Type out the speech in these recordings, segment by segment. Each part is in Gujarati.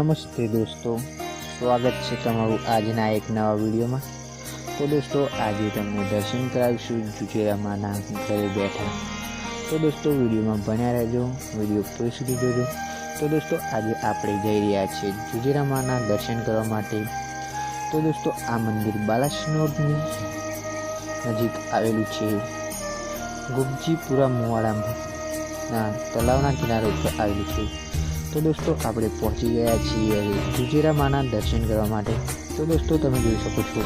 નમસ્તે દોસ્તો, સ્વાગત છે તમારું આજના એક નવા વિડીયોમાં। તો દોસ્તો, આજે તમને દર્શન કરાવીશું જુજેરામાના ઘરે બેઠા। તો દોસ્તો, વિડીયોમાં બન્યા રહેજો, વિડીયો પૂરી સુધી જોજો। તો દોસ્તો, આજે આપણે જઈ રહ્યા છીએ જુજેરામાના દર્શન કરવા માટે। તો દોસ્તો, આ મંદિર બાલાસિનોરની નજીક આવેલું છે। ગુગજીપુરા મુવાડાના તળાવના કિનારે ઉપર આવેલું છે। તો દોસ્તો, આપણે પહોંચી ગયા છીએ જુજેરામાના દર્શન કરવા માટે। તો દોસ્તો, તમે જોઈ શકો છો,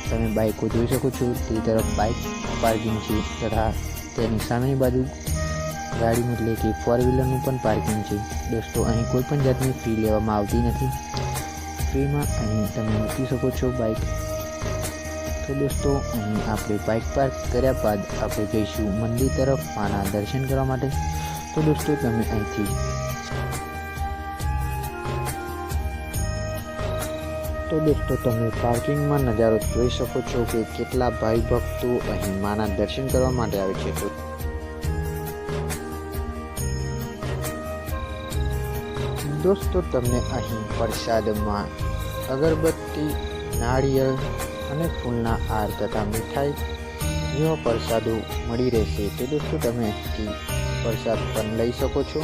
તમે બાઇકો જોઈ શકો છો, તે તરફ બાઇક પાર્કિંગ છે તથા તેની સામેની બાજુ ગાડી એટલે કે 4 વ્હીલરનું પણ પાર્કિંગ છે। દોસ્તો, અહીં કોઈ પણ જાતની ફી લેવામાં આવતી નથી, ફ્રીમાં અહીં તમે મૂકી શકો છો બાઇક। તો દોસ્તો, અહીં આપણે બાઇક પાર્ક કર્યા બાદ આપણે જઈશું મંદિર તરફ માના દર્શન કરવા માટે। તો દોસ્તો, તમે અહીંથી તમે પાર્કિંગમાં નજારો જોઈ શકો છો કે કેટલા ભાઈ ભક્તો અહીં માના દર્શન કરવા માટે આવે છે। દોસ્તો, તમને અહીં પ્રસાદમાં અગરબત્તી, નાળિયેર અને ફૂલના હાર તથા મીઠાઈ જેવા પ્રસાદો મળી રહેશે। તો દોસ્તો, તમે અહીંથી પ્રસાદ પણ લઈ શકો છો।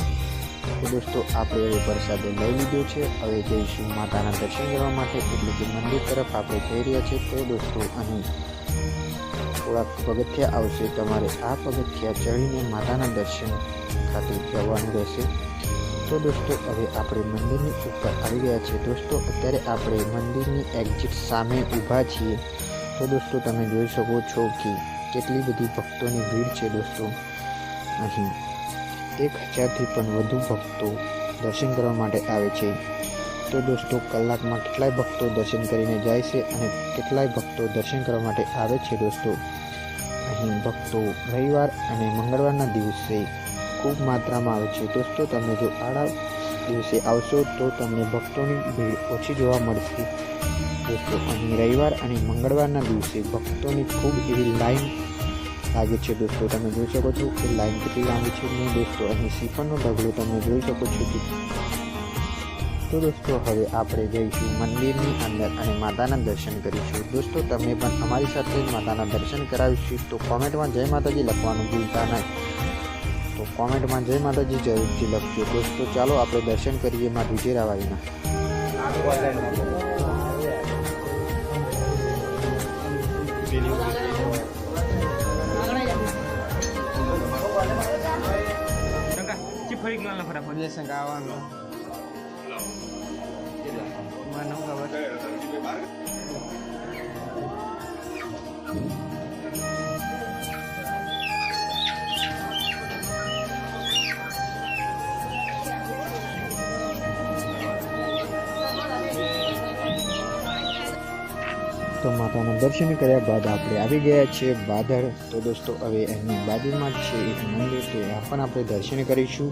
તો દોસ્તો, આપણે હવે પ્રસાદ લઈ લીધો છે, હવે જઈશું માતાના દર્શન કરવા માટે, એટલે કે મંદિર તરફ આપણે જઈ રહ્યા છીએ। તો દોસ્તો, અહીં થોડાક પગથિયા આવશે, તમારે આ પગથિયા ચડીને માતાના દર્શન ખાતે જવાનું રહેશે। તો દોસ્તો, હવે આપણે મંદિરની ઉપર આવી ગયા છીએ। દોસ્તો, અત્યારે આપણે મંદિરની એક્ઝિટ સામે ઊભા છીએ। તો દોસ્તો, તમે જોઈ શકો છો કે કેટલી બધી ભક્તોની ભીડ છે। દોસ્તો, અહીં 1000થી પણ વધુ ભક્તો દર્શન કરવા માટે આવે છે। તો દોસ્તો, કલાકમાં કેટલાય ભક્તો દર્શન કરીને જાય છે અને કેટલાય ભક્તો દર્શન કરવા માટે આવે છે। દોસ્તો, અહીં ભક્તો રવિવાર અને મંગળવારના દિવસે ખૂબ માત્રામાં આવે છે। દોસ્તો, તમે જો આડા દિવસે આવશો તો તમને ભક્તોની ભીડ ઓછી જોવા મળશે। દોસ્તો, અહીં રવિવાર અને મંગળવારના દિવસે ભક્તોની ખૂબ એવી લાઈન લાગે છે। દોસ્તો, તમે જોઈ શકો છો કે લાઈન કેટલી લાંબી છે। ને દોસ્તો, અહીં શ્રીફળનો ઢગલો તમે જોઈ શકો છો। તો દોસ્તો, હવે આપણે જઈશું મંદિરની અંદર અને માતાના દર્શન કરીશું। દોસ્તો, તમે પણ અમારી સાથે માતાના દર્શન કરાવીશું તો કોમેન્ટમાં જય માતાજી લખવાનું ભૂલતા નહીં। તો કોમેન્ટમાં જય માતાજી જરૂરથી લખજો। દોસ્તો, ચાલો આપણે દર્શન કરીએ માં જુજેરાવાળીના। તો માતાના દર્શન કર્યા બાદ આપણે આવી ગયા છીએ બાદર। તો દોસ્તો, હવે એની બાજુમાં જ છે એક મંદિર, તો ત્યાં પણ આપણે દર્શન કરીશું।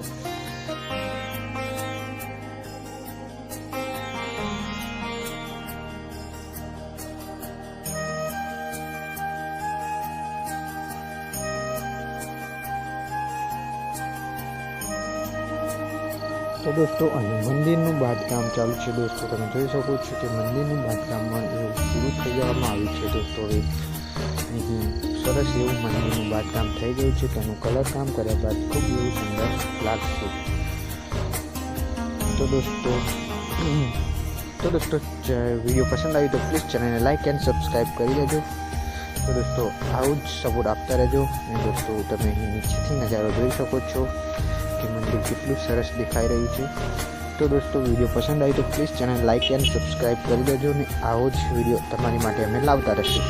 તો દોસ્તો, અહીં મંદિરનું બાંધકામ ચાલુ છે। દોસ્તો, તમે જોઈ શકો છો કે મંદિરનું બાંધકામમાં એવું પૂરું થઈ જવામાં આવ્યું છે। દોસ્તો, હવે અહીં સરસ એવું મંદિરનું બાંધકામ થઈ ગયું છે, તેનું કલર કામ કર્યા બાદ ખૂબ એવું સુંદર લાગશે। તો દોસ્તો, વિડીયો પસંદ આવી તો પ્લીઝ ચેનલને લાઇક એન્ડ સબસ્ક્રાઈબ કરી દેજો। તો દોસ્તો, આવું જ સપોર્ટ આપતા રહેજો। અને દોસ્તો, તમે અહીં નીચેથી નજારો જોઈ શકો છો કે મંદિર કેટલું સરસ દેખાઈ રહ્યું છે। તો દોસ્તો, વિડીયો પસંદ આવી તો please channel like and subscribe કરી દેજો અને આવો જ વિડીયો તમારી માટે અમે લાવતા રહીશું।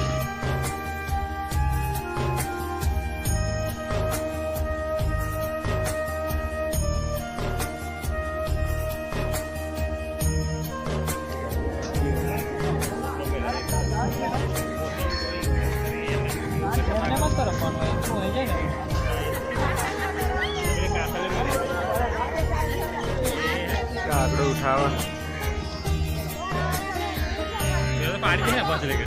કાગડો ઉઠાવવા